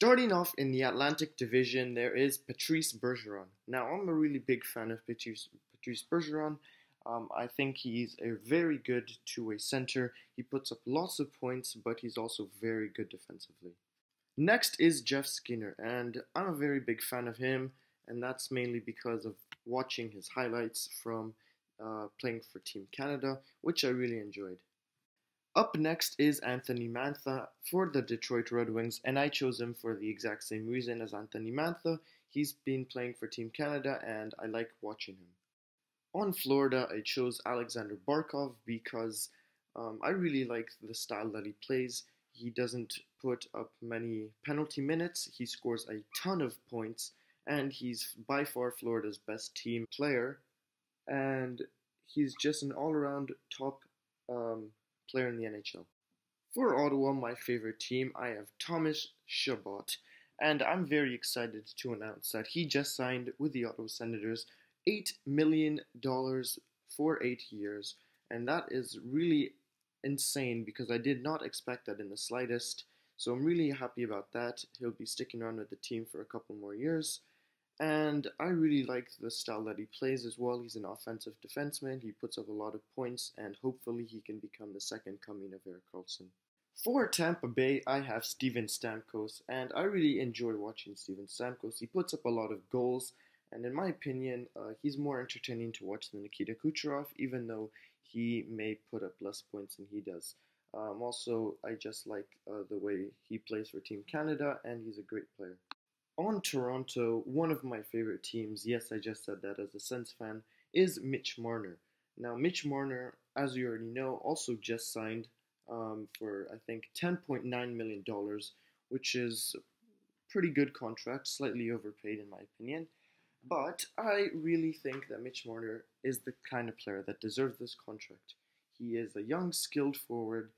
Starting off in the Atlantic Division, there is Patrice Bergeron. Now, I'm a really big fan of Patrice Bergeron. I think he's a very good two-way center. He puts up lots of points, but he's also very good defensively. Next is Jeff Skinner, and I'm a very big fan of him, and that's mainly because of watching his highlights from playing for Team Canada, which I really enjoyed. Up next is Anthony Mantha for the Detroit Red Wings, and I chose him for the exact same reason as Anthony Mantha. He's been playing for Team Canada, and I like watching him. On Florida, I chose Alexander Barkov because I really like the style that he plays. He doesn't put up many penalty minutes, he scores a ton of points, and he's by far Florida's best team player, and he's just an all-around top player in the NHL. For Ottawa, my favorite team, I have Thomas Chabot, and I'm very excited to announce that he just signed with the Ottawa Senators $8 million for 8 years, and that is really insane because I did not expect that in the slightest, so I'm really happy about that. He'll be sticking around with the team for a couple more years, and I really like the style that he plays as well. He's an offensive defenseman, he puts up a lot of points, and hopefully he can become the second coming of Erik Karlsson. For Tampa Bay, I have Steven Stamkos, and I really enjoy watching Steven Stamkos. He puts up a lot of goals, and in my opinion, he's more entertaining to watch than Nikita Kucherov, even though he may put up less points than he does. Also, I just like the way he plays for Team Canada, and he's a great player. On Toronto, one of my favorite teams, yes, I just said that as a Sens fan, is Mitch Marner. Now, Mitch Marner, as you already know, also just signed for, I think, $10.9 million, which is a pretty good contract, slightly overpaid in my opinion. But I really think that Mitch Marner is the kind of player that deserves this contract. He is a young, skilled forward,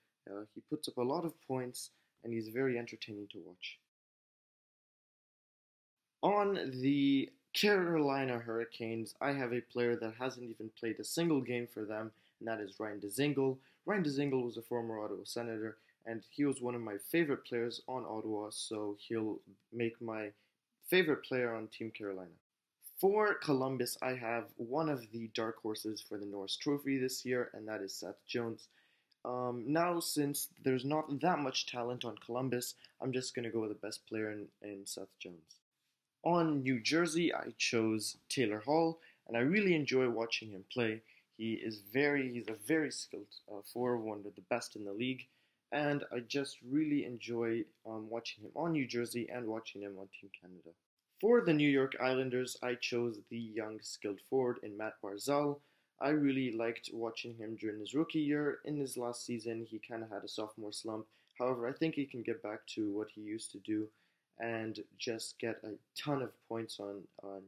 he puts up a lot of points, and he's very entertaining to watch. On the Carolina Hurricanes, I have a player that hasn't even played a single game for them, and that is Ryan Dzingel. Ryan Dzingel was a former Ottawa Senator, and he was one of my favorite players on Ottawa, so he'll make my favorite player on Team Carolina. For Columbus, I have one of the dark horses for the Norris Trophy this year, and that is Seth Jones. Now, since there's not that much talent on Columbus, I'm just going to go with the best player in Seth Jones. On New Jersey, I chose Taylor Hall, and I really enjoy watching him play. He's a very skilled forward, one of the best in the league, and I just really enjoy watching him on New Jersey and watching him on Team Canada. For the New York Islanders, I chose the young, skilled forward in Matt Barzal. I really liked watching him during his rookie year. In his last season, he kind of had a sophomore slump. However, I think he can get back to what he used to do and just get a ton of points on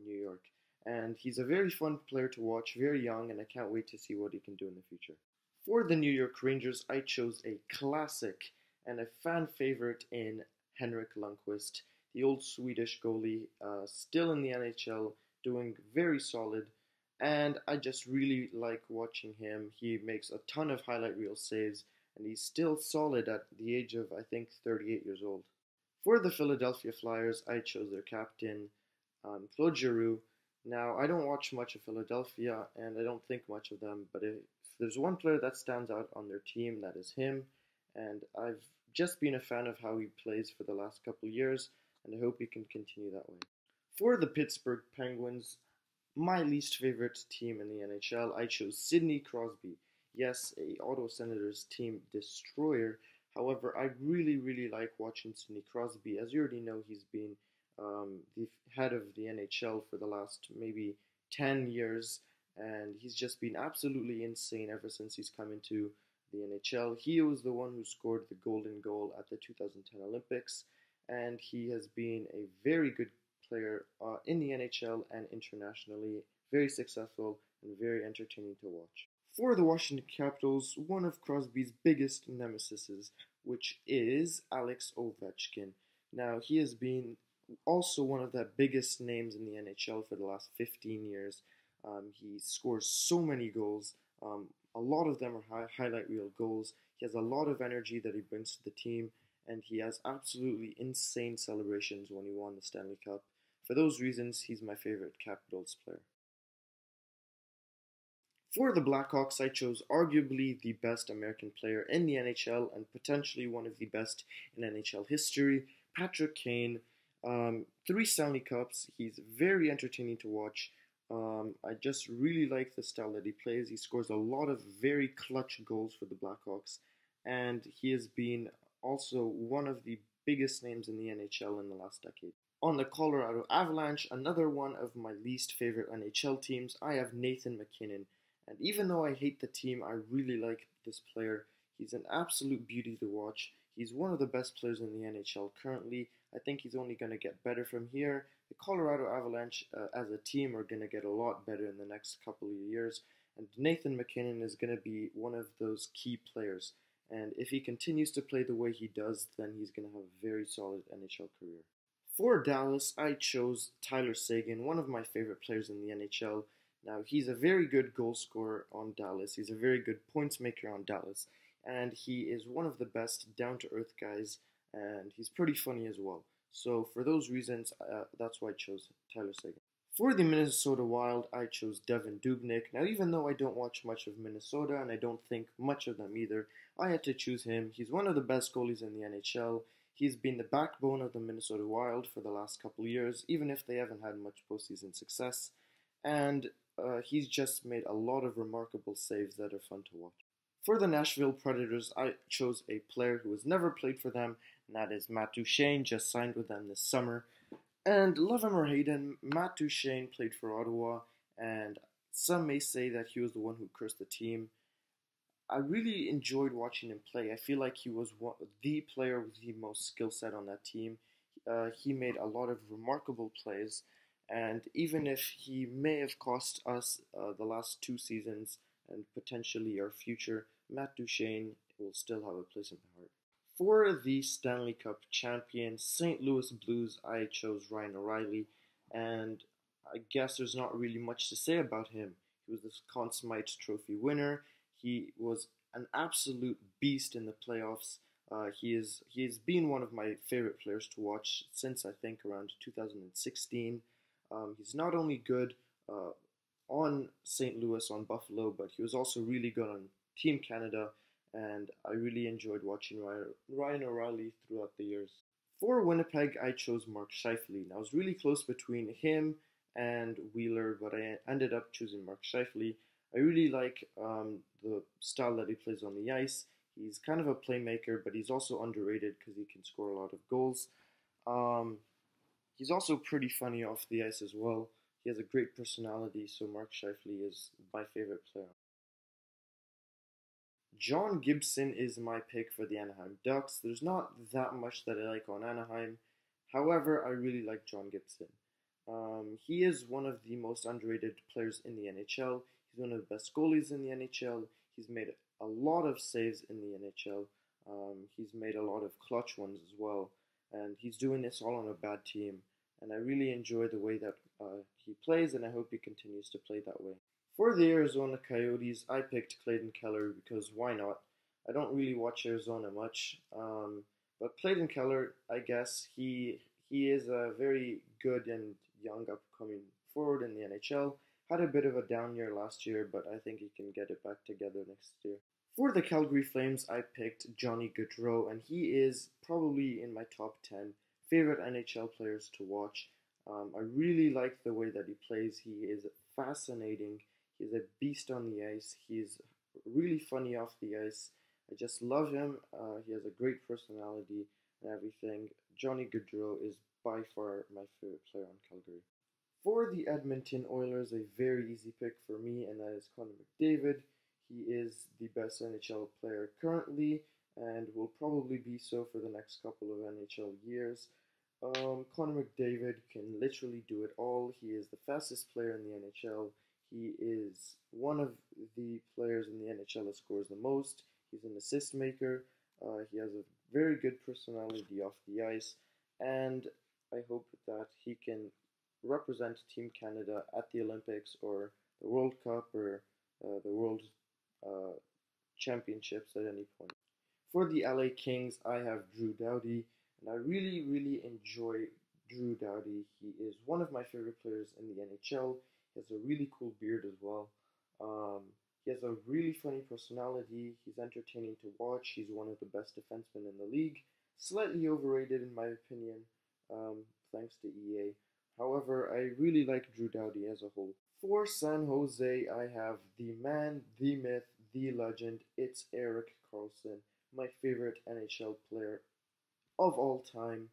New York. And he's a very fun player to watch, very young, and I can't wait to see what he can do in the future. For the New York Rangers, I chose a classic and a fan favorite in Henrik Lundqvist, the old Swedish goalie, still in the NHL, doing very solid, and I just really like watching him. He makes a ton of highlight reel saves, and he's still solid at the age of, I think, 38 years old. For the Philadelphia Flyers, I chose their captain, Claude Giroux. Now, I don't watch much of Philadelphia, and I don't think much of them, but if there's one player that stands out on their team, that is him, and I've just been a fan of how he plays for the last couple of years, and I hope he can continue that way. For the Pittsburgh Penguins, my least favorite team in the NHL, I chose Sidney Crosby. Yes, a Ottawa Senators team destroyer. However, I really like watching Sidney Crosby. As you already know, he's been the head of the NHL for the last maybe 10 years, and he's just been absolutely insane ever since he's come into the NHL. He was the one who scored the golden goal at the 2010 Olympics, and he has been a very good player in the NHL and internationally, very successful and very entertaining to watch. For the Washington Capitals, one of Crosby's biggest nemesises, which is Alex Ovechkin. Now, he has been also one of the biggest names in the NHL for the last 15 years. He scores so many goals. A lot of them are highlight reel goals. He has a lot of energy that he brings to the team, and he has absolutely insane celebrations when he won the Stanley Cup. For those reasons, he's my favorite Capitals player. For the Blackhawks, I chose arguably the best American player in the NHL and potentially one of the best in NHL history, Patrick Kane. Three Stanley Cups. He's very entertaining to watch. I just really like the style that he plays. He scores a lot of very clutch goals for the Blackhawks, and he has been also one of the biggest names in the NHL in the last decade. On the Colorado Avalanche, another one of my least favorite NHL teams, I have Nathan MacKinnon. And even though I hate the team, I really like this player. He's an absolute beauty to watch. He's one of the best players in the NHL currently. I think he's only going to get better from here. The Colorado Avalanche as a team are going to get a lot better in the next couple of years. And Nathan MacKinnon is going to be one of those key players. And if he continues to play the way he does, then he's going to have a very solid NHL career. For Dallas, I chose Tyler Seguin, one of my favorite players in the NHL. Now, he's a very good goal scorer on Dallas. He's a very good points maker on Dallas. And he is one of the best down-to-earth guys, and he's pretty funny as well. So for those reasons, that's why I chose Tyler Seguin. For the Minnesota Wild, I chose Devin Dubnyk. Now, even though I don't watch much of Minnesota, and I don't think much of them either, I had to choose him. He's one of the best goalies in the NHL. He's been the backbone of the Minnesota Wild for the last couple of years, even if they haven't had much postseason success. And he's just made a lot of remarkable saves that are fun to watch. For the Nashville Predators, I chose a player who has never played for them, and that is Matt Duchene, just signed with them this summer. And love him or hate him, Matt Duchene played for Ottawa, and some may say that he was the one who cursed the team. I really enjoyed watching him play. I feel like he was the player with the most skill set on that team. He made a lot of remarkable plays, and even if he may have cost us the last two seasons and potentially our future, Matt Duchene will still have a place in my heart. For the Stanley Cup champion St. Louis Blues, I chose Ryan O'Reilly, and I guess there's not really much to say about him. He was the Conn Smythe Trophy winner. He was an absolute beast in the playoffs. He has been one of my favorite players to watch since I think around 2016. He's not only good on St. Louis, on Buffalo, but he was also really good on Team Canada, and I really enjoyed watching Ryan O'Reilly throughout the years. For Winnipeg, I chose Mark Scheifele. Now, I was really close between him and Wheeler, but I ended up choosing Mark Scheifele. I really like the style that he plays on the ice. He's kind of a playmaker, but he's also underrated because he can score a lot of goals. He's also pretty funny off the ice as well. He has a great personality, so Mark Scheifele is my favorite player. John Gibson is my pick for the Anaheim Ducks. There's not that much that I like on Anaheim. However, I really like John Gibson. He is one of the most underrated players in the NHL. He's one of the best goalies in the NHL. He's made a lot of saves in the NHL. He's made a lot of clutch ones as well. And he's doing this all on a bad team. And I really enjoy the way that he plays, and I hope he continues to play that way. For the Arizona Coyotes, I picked Clayton Keller because why not? I don't really watch Arizona much, but Clayton Keller, I guess, he is a very good and young upcoming forward in the NHL. Had a bit of a down year last year, but I think he can get it back together next year. For the Calgary Flames, I picked Johnny Gaudreau, and he is probably in my top 10 favorite NHL players to watch. I really like the way that he plays. He is fascinating. He's a beast on the ice. He's really funny off the ice. I just love him. He has a great personality and everything. Johnny Gaudreau is by far my favorite player on Calgary. For the Edmonton Oilers, a very easy pick for me, and that is Connor McDavid. He is the best NHL player currently, and will probably be so for the next couple of NHL years. Connor McDavid can literally do it all. He is the fastest player in the NHL. He is one of the players in the NHL that scores the most. He's an assist maker. He has a very good personality off the ice, and I hope that he can represent Team Canada at the Olympics or the World Cup or the World Championships at any point. For the LA Kings, I have Drew Doughty, and I really enjoy Drew Doughty. He is one of my favorite players in the NHL. He has a really cool beard as well. Um, he has a really funny personality. He's entertaining to watch. He's one of the best defensemen in the league. Slightly overrated in my opinion, um, thanks to EA. However, I really like Drew Doughty as a whole. For San Jose, I have the man, the myth, the legend. It's Erik Karlsson, my favorite NHL player of all time.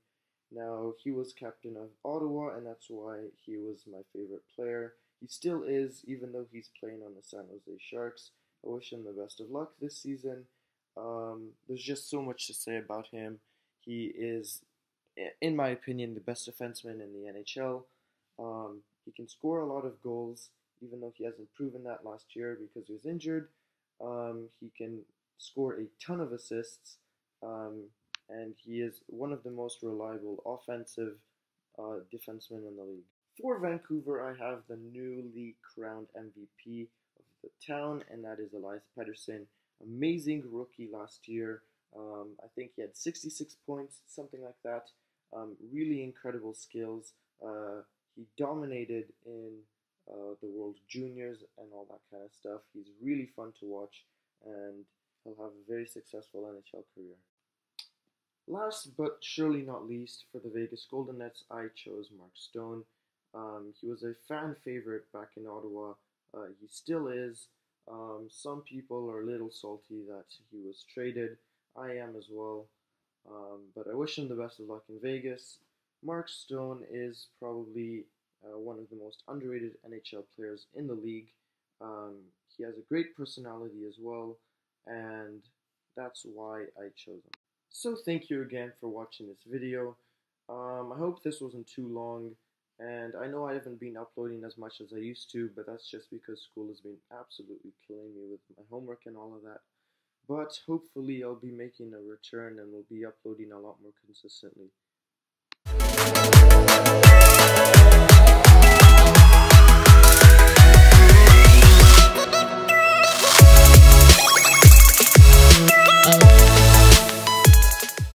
Now, he was captain of Ottawa, and that's why he was my favorite player. He still is, even though he's playing on the San Jose Sharks. I wish him the best of luck this season. There's just so much to say about him. He is, in my opinion, the best defenseman in the NHL. He can score a lot of goals, even though he hasn't proven that last year because he was injured. He can score a ton of assists. And he is one of the most reliable offensive defensemen in the league. For Vancouver, I have the newly crowned MVP of the town, and that is Elias Pettersson. Amazing rookie last year. I think he had 66 points, something like that. Really incredible skills. He dominated in the World Juniors and all that kind of stuff. He's really fun to watch, and he'll have a very successful NHL career. Last but surely not least, for the Vegas Golden Knights, I chose Mark Stone. He was a fan favorite back in Ottawa. He still is. Some people are a little salty that he was traded. I am as well. But I wish him the best of luck in Vegas. Mark Stone is probably one of the most underrated NHL players in the league. He has a great personality as well, and that's why I chose him. So thank you again for watching this video. I hope this wasn't too long, and I know I haven't been uploading as much as I used to, but that's just because school has been absolutely killing me with my homework and all of that. But hopefully I'll be making a return and will be uploading a lot more consistently.